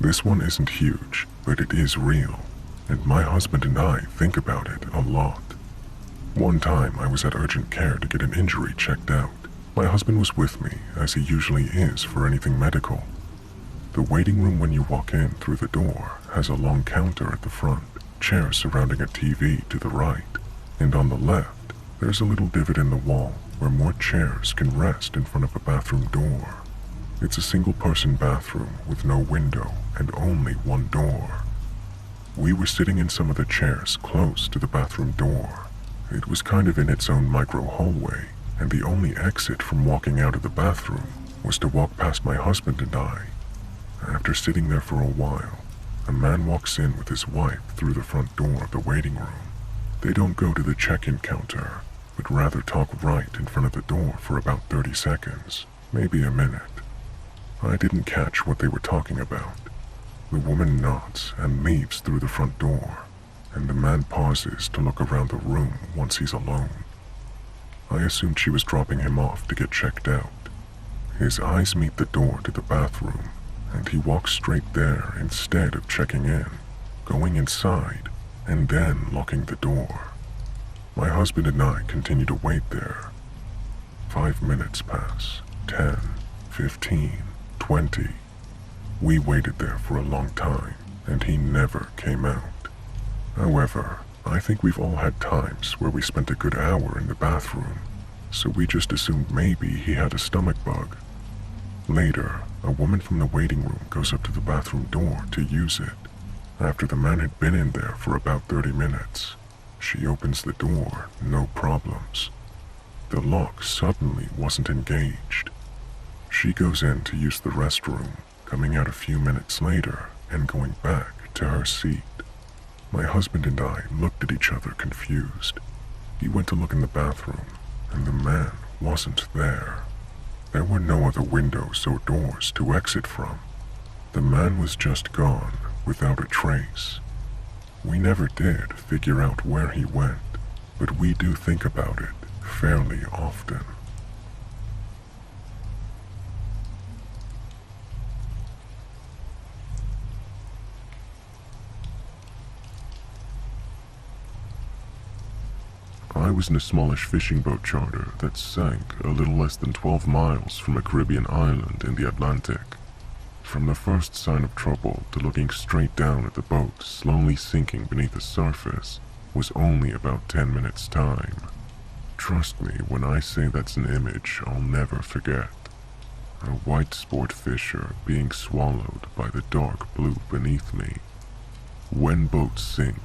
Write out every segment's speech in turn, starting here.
This one isn't huge, but it is real, and my husband and I think about it a lot. One time I was at urgent care to get an injury checked out. My husband was with me, as he usually is for anything medical. The waiting room when you walk in through the door has a long counter at the front, chairs surrounding a TV to the right, and on the left, there's a little divot in the wall where more chairs can rest in front of a bathroom door. It's a single-person bathroom with no window and only one door. We were sitting in some of the chairs close to the bathroom door. It was kind of in its own micro hallway, and the only exit from walking out of the bathroom was to walk past my husband and I. After sitting there for a while, a man walks in with his wife through the front door of the waiting room. They don't go to the check-in counter, but rather talk right in front of the door for about 30 seconds, maybe a minute. I didn't catch what they were talking about. The woman nods and leaves through the front door, and the man pauses to look around the room once he's alone. I assumed she was dropping him off to get checked out. His eyes meet the door to the bathroom, and he walks straight there instead of checking in, going inside, and then locking the door. My husband and I continue to wait there. 5 minutes pass, 10, 15, 20. We waited there for a long time, and he never came out. However, I think we've all had times where we spent a good hour in the bathroom, so we just assumed maybe he had a stomach bug. Later, a woman from the waiting room goes up to the bathroom door to use it. After the man had been in there for about 30 minutes, she opens the door, no problems. The lock suddenly wasn't engaged. She goes in to use the restroom, coming out a few minutes later and going back to her seat. My husband and I looked at each other confused. He went to look in the bathroom, and the man wasn't there. There were no other windows or doors to exit from. The man was just gone, without a trace. We never did figure out where he went, but we do think about it fairly often. I was in a smallish fishing boat charter that sank a little less than 12 miles from a Caribbean island in the Atlantic. From the first sign of trouble to looking straight down at the boat slowly sinking beneath the surface was only about 10 minutes' time. Trust me when I say that's an image I'll never forget. A white sport fisher being swallowed by the dark blue beneath me. When boats sink,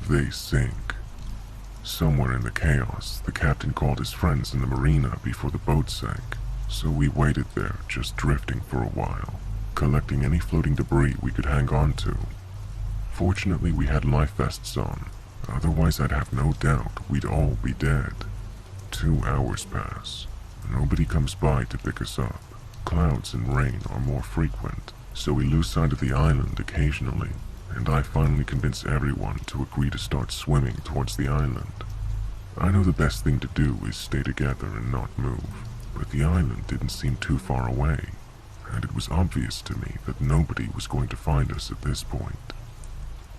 they sink. Somewhere in the chaos, the captain called his friends in the marina before the boat sank, so we waited there just drifting for a while, collecting any floating debris we could hang on to. Fortunately, we had life vests on, otherwise I'd have no doubt we'd all be dead. 2 hours pass. Nobody comes by to pick us up. Clouds and rain are more frequent, so we lose sight of the island occasionally, and I finally convince everyone to agree to start swimming towards the island. I know the best thing to do is stay together and not move, but the island didn't seem too far away, and it was obvious to me that nobody was going to find us at this point.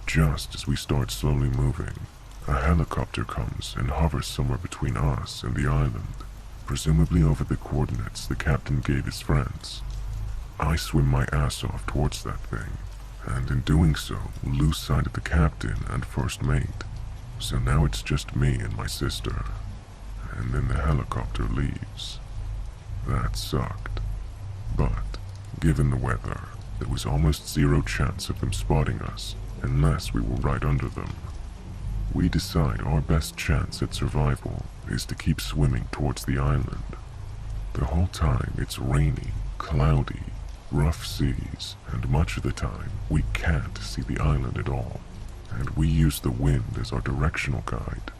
Just as we start slowly moving, a helicopter comes and hovers somewhere between us and the island, presumably over the coordinates the captain gave his friends. I swim my ass off towards that thing, and in doing so, lose sight of the captain and first mate. So now it's just me and my sister, and then the helicopter leaves. That sucked. But, given the weather, there was almost zero chance of them spotting us, unless we were right under them. We decide our best chance at survival is to keep swimming towards the island. The whole time it's rainy, cloudy, rough seas, and much of the time we can't see the island at all, and we use the wind as our directional guide.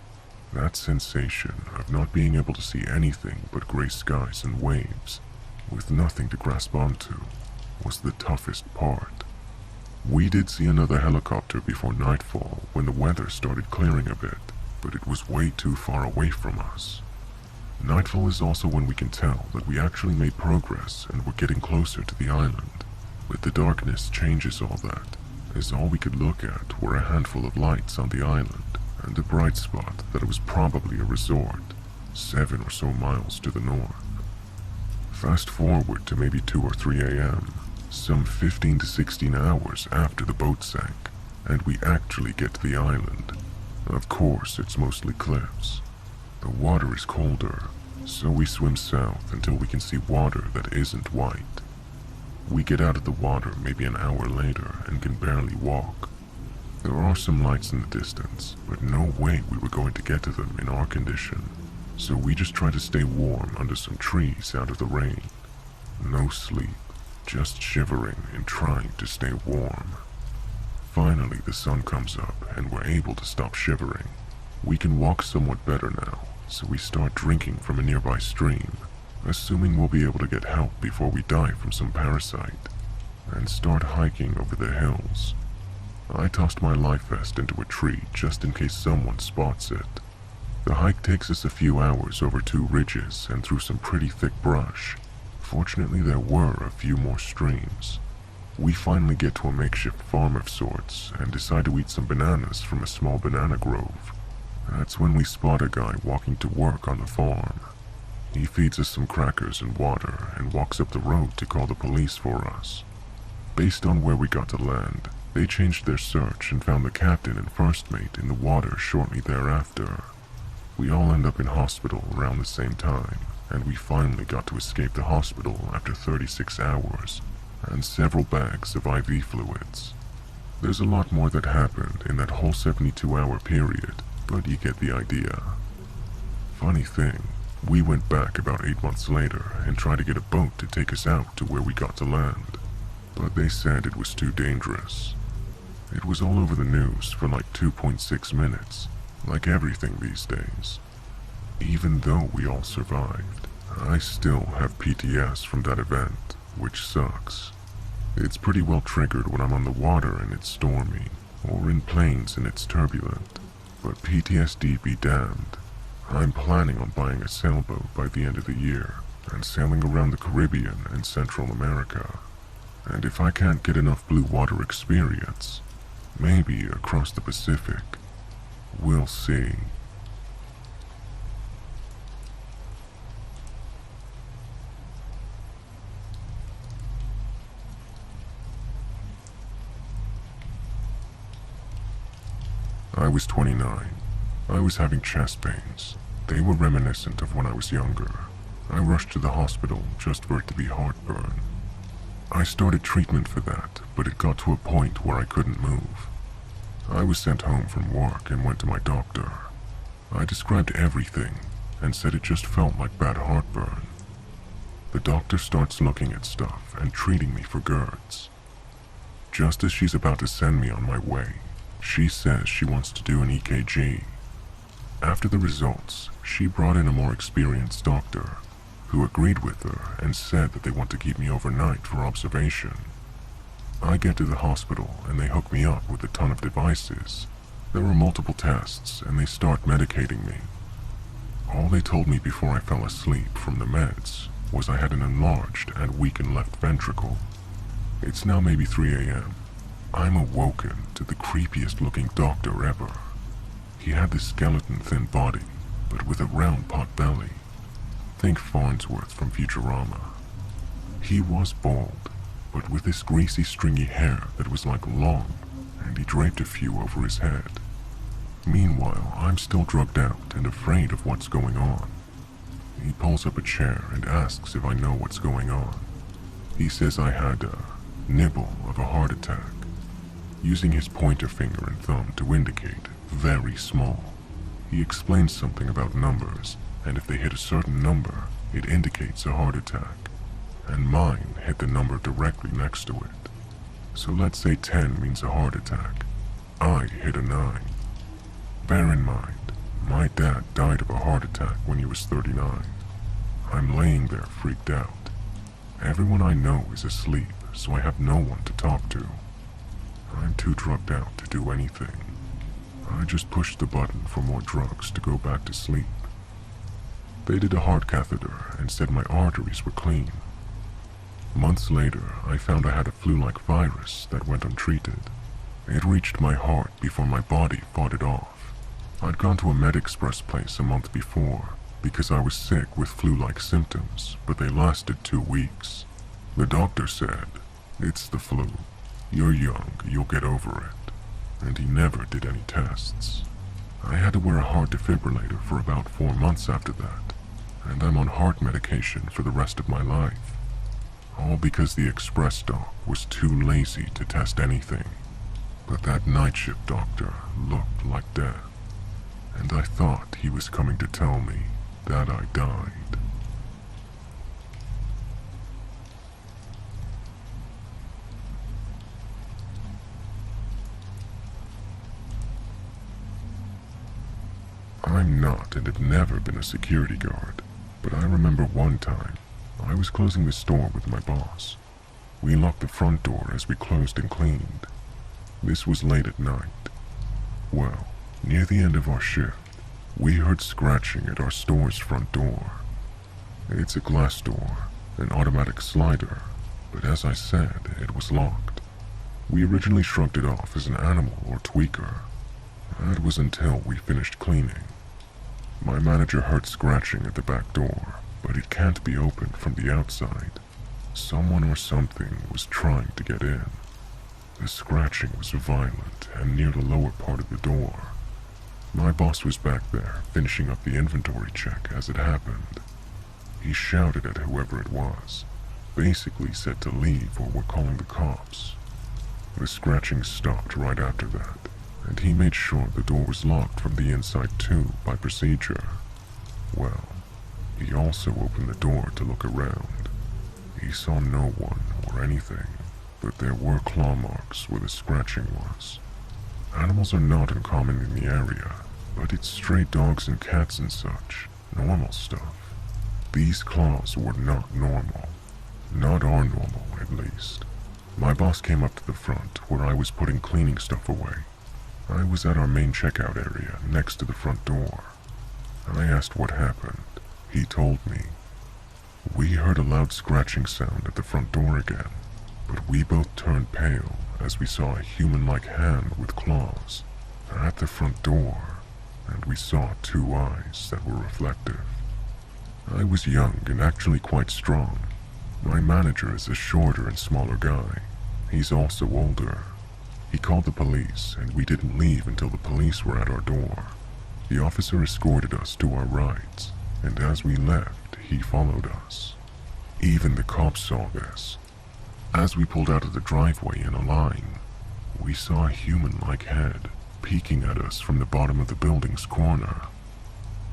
That sensation of not being able to see anything but gray skies and waves, with nothing to grasp onto, was the toughest part. We did see another helicopter before nightfall when the weather started clearing a bit, but it was way too far away from us. Nightfall is also when we can tell that we actually made progress and were getting closer to the island. But the darkness changes all that, as all we could look at were a handful of lights on the island and a bright spot that it was probably a resort, 7 or so miles to the north. Fast forward to maybe 2 or 3 a.m., some 15 to 16 hours after the boat sank, and we actually get to the island. Of course, it's mostly cliffs. The water is colder, so we swim south until we can see water that isn't white. We get out of the water maybe an hour later and can barely walk. There are some lights in the distance, but no way we were going to get to them in our condition, so we just try to stay warm under some trees out of the rain. No sleep, just shivering and trying to stay warm. Finally, the sun comes up and we're able to stop shivering. We can walk somewhat better now, so we start drinking from a nearby stream, assuming we'll be able to get help before we die from some parasite, and start hiking over the hills. I tossed my life vest into a tree just in case someone spots it. The hike takes us a few hours over 2 ridges and through some pretty thick brush. Fortunately, there were a few more streams. We finally get to a makeshift farm of sorts and decide to eat some bananas from a small banana grove. That's when we spot a guy walking to work on the farm. He feeds us some crackers and water and walks up the road to call the police for us. Based on where we got to land, they changed their search and found the captain and first mate in the water shortly thereafter. We all end up in hospital around the same time, and we finally got to escape the hospital after 36 hours and several bags of IV fluids. There's a lot more that happened in that whole 72-hour period, but you get the idea. Funny thing, we went back about 8 months later and tried to get a boat to take us out to where we got to land, but they said it was too dangerous. It was all over the news for like 2.6 minutes, like everything these days. Even though we all survived, I still have PTS from that event, which sucks. It's pretty well triggered when I'm on the water and it's stormy, or in planes and it's turbulent, but PTSD be damned. I'm planning on buying a sailboat by the end of the year and sailing around the Caribbean and Central America. And if I can't get enough blue water experience, maybe across the Pacific. We'll see. I was 29. I was having chest pains. They were reminiscent of when I was younger. I rushed to the hospital just for it to be heartburn. I started treatment for that, but it got to a point where I couldn't move. I was sent home from work and went to my doctor. I described everything and said it just felt like bad heartburn. The doctor starts looking at stuff and treating me for GERDs. Just as she's about to send me on my way, she says she wants to do an EKG. After the results, she brought in a more experienced doctor, who agreed with her and said that they want to keep me overnight for observation. I get to the hospital and they hook me up with a ton of devices. There were multiple tests and they start medicating me. All they told me before I fell asleep from the meds was I had an enlarged and weakened left ventricle. It's now maybe 3 a.m. I'm awoken to the creepiest looking doctor ever. He had this skeleton-thin body, but with a round pot belly. Think Farnsworth from Futurama. He was bald, but with this greasy stringy hair that was like long, and he draped a few over his head. Meanwhile, I'm still drugged out and afraid of what's going on. He pulls up a chair and asks if I know what's going on. He says I had a nibble of a heart attack, using his pointer finger and thumb to indicate very small. He explains something about numbers, and if they hit a certain number, it indicates a heart attack. And mine hit the number directly next to it. So let's say 10 means a heart attack. I hit a 9. Bear in mind, my dad died of a heart attack when he was 39. I'm laying there freaked out. Everyone I know is asleep, so I have no one to talk to. I'm too drugged out to do anything. I just pushed the button for more drugs to go back to sleep. They did a heart catheter and said my arteries were clean. Months later, I found I had a flu-like virus that went untreated. It reached my heart before my body fought it off. I'd gone to a MedExpress place a month before because I was sick with flu-like symptoms, but they lasted 2 weeks. The doctor said, "It's the flu. You're young, you'll get over it." And he never did any tests. I had to wear a heart defibrillator for about 4 months after that, and I'm on heart medication for the rest of my life. All because the express doc was too lazy to test anything. But that night shift doctor looked like death, and I thought he was coming to tell me that I died. I'm not and have never been a security guard, but I remember one time I was closing the store with my boss. We locked the front door as we closed and cleaned. This was late at night. Well, near the end of our shift, we heard scratching at our store's front door. It's a glass door, an automatic slider, but as I said, it was locked. We originally shrugged it off as an animal or tweaker. That was until we finished cleaning. My manager heard scratching at the back door, but it can't be opened from the outside. Someone or something was trying to get in. The scratching was violent and near the lower part of the door. My boss was back there, finishing up the inventory check as it happened. He shouted at whoever it was, basically said to leave or we're calling the cops. The scratching stopped right after that, and he made sure the door was locked from the inside too by procedure. Well, he also opened the door to look around. He saw no one or anything, but there were claw marks where the scratching was. Animals are not uncommon in the area, but it's stray dogs and cats and such, normal stuff. These claws were not normal. Not our normal, at least. My boss came up to the front where I was putting cleaning stuff away. I was at our main checkout area next to the front door. I asked what happened. He told me. We heard a loud scratching sound at the front door again, but we both turned pale as we saw a human-like hand with claws at the front door, and we saw 2 eyes that were reflective. I was young and actually quite strong. My manager is a shorter and smaller guy. He's also older. He called the police, and we didn't leave until the police were at our door. The officer escorted us to our rides, and as we left, he followed us. Even the cops saw this. As we pulled out of the driveway in a line, we saw a human-like head peeking at us from the bottom of the building's corner.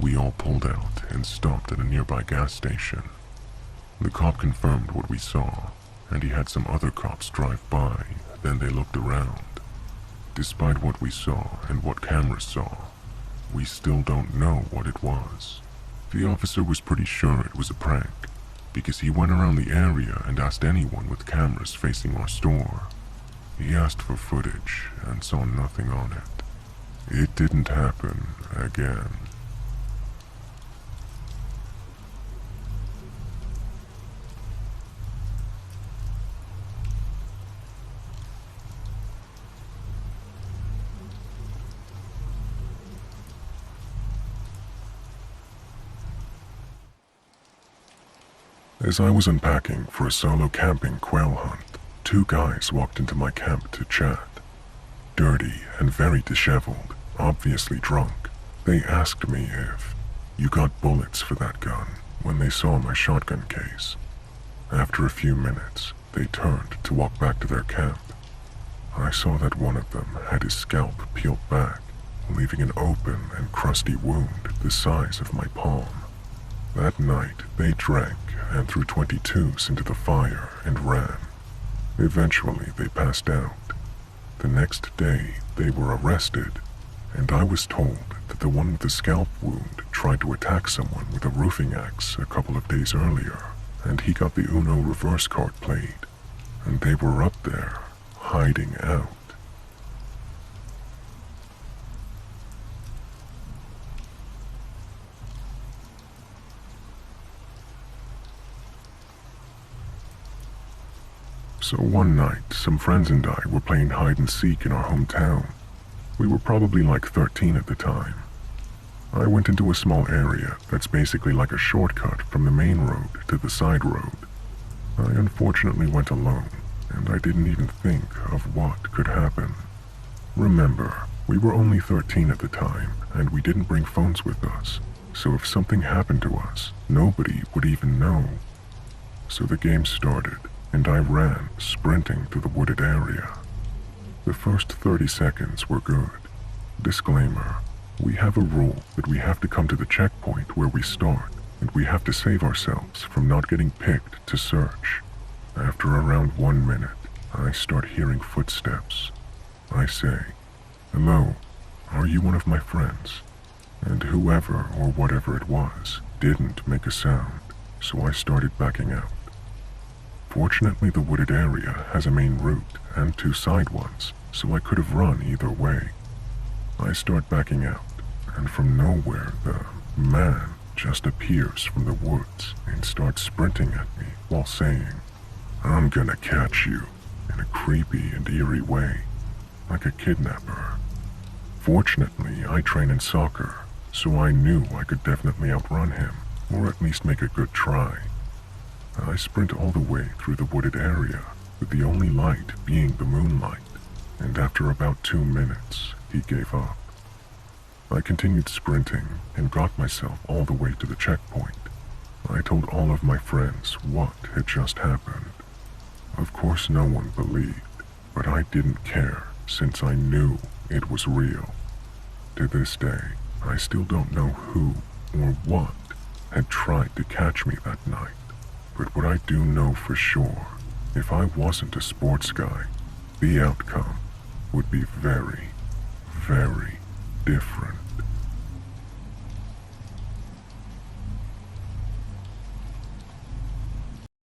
We all pulled out and stopped at a nearby gas station. The cop confirmed what we saw, and he had some other cops drive by, then they looked around. Despite what we saw and what cameras saw, we still don't know what it was. The officer was pretty sure it was a prank, because he went around the area and asked anyone with cameras facing our store. He asked for footage and saw nothing on it. It didn't happen again. As I was unpacking for a solo camping quail hunt, 2 guys walked into my camp to chat. Dirty and very disheveled, obviously drunk. They asked me if you got bullets for that gun when they saw my shotgun case. After a few minutes, they turned to walk back to their camp. I saw that one of them had his scalp peeled back, leaving an open and crusty wound the size of my palm. That night, they drank and threw 22s into the fire and ran. Eventually, they passed out. The next day, they were arrested, and I was told that the one with the scalp wound tried to attack someone with a roofing axe a couple of days earlier, and he got the Uno reverse card played, and they were up there, hiding out. So one night, some friends and I were playing hide and seek in our hometown. We were probably like 13 at the time. I went into a small area that's basically like a shortcut from the main road to the side road. I unfortunately went alone, and I didn't even think of what could happen. Remember, we were only 13 at the time, and we didn't bring phones with us, so if something happened to us, nobody would even know. So the game started, and I ran, sprinting through the wooded area. The first 30 seconds were good. Disclaimer, we have a rule that we have to come to the checkpoint where we start, and we have to save ourselves from not getting picked to search. After around 1 minute, I start hearing footsteps. I say, "Hello, are you one of my friends?" And whoever or whatever it was didn't make a sound, so I started backing out. Fortunately, the wooded area has a main route and 2 side ones, so I could have run either way. I start backing out, and from nowhere the man just appears from the woods and starts sprinting at me while saying, "I'm gonna catch you," in a creepy and eerie way, like a kidnapper. Fortunately, I train in soccer, so I knew I could definitely outrun him, or at least make a good try. I sprint all the way through the wooded area, with the only light being the moonlight, and after about 2 minutes, he gave up. I continued sprinting and got myself all the way to the checkpoint. I told all of my friends what had just happened. Of course, no one believed, but I didn't care since I knew it was real. To this day, I still don't know who or what had tried to catch me that night. But what I do know for sure, if I wasn't a sports guy, the outcome would be very, very different.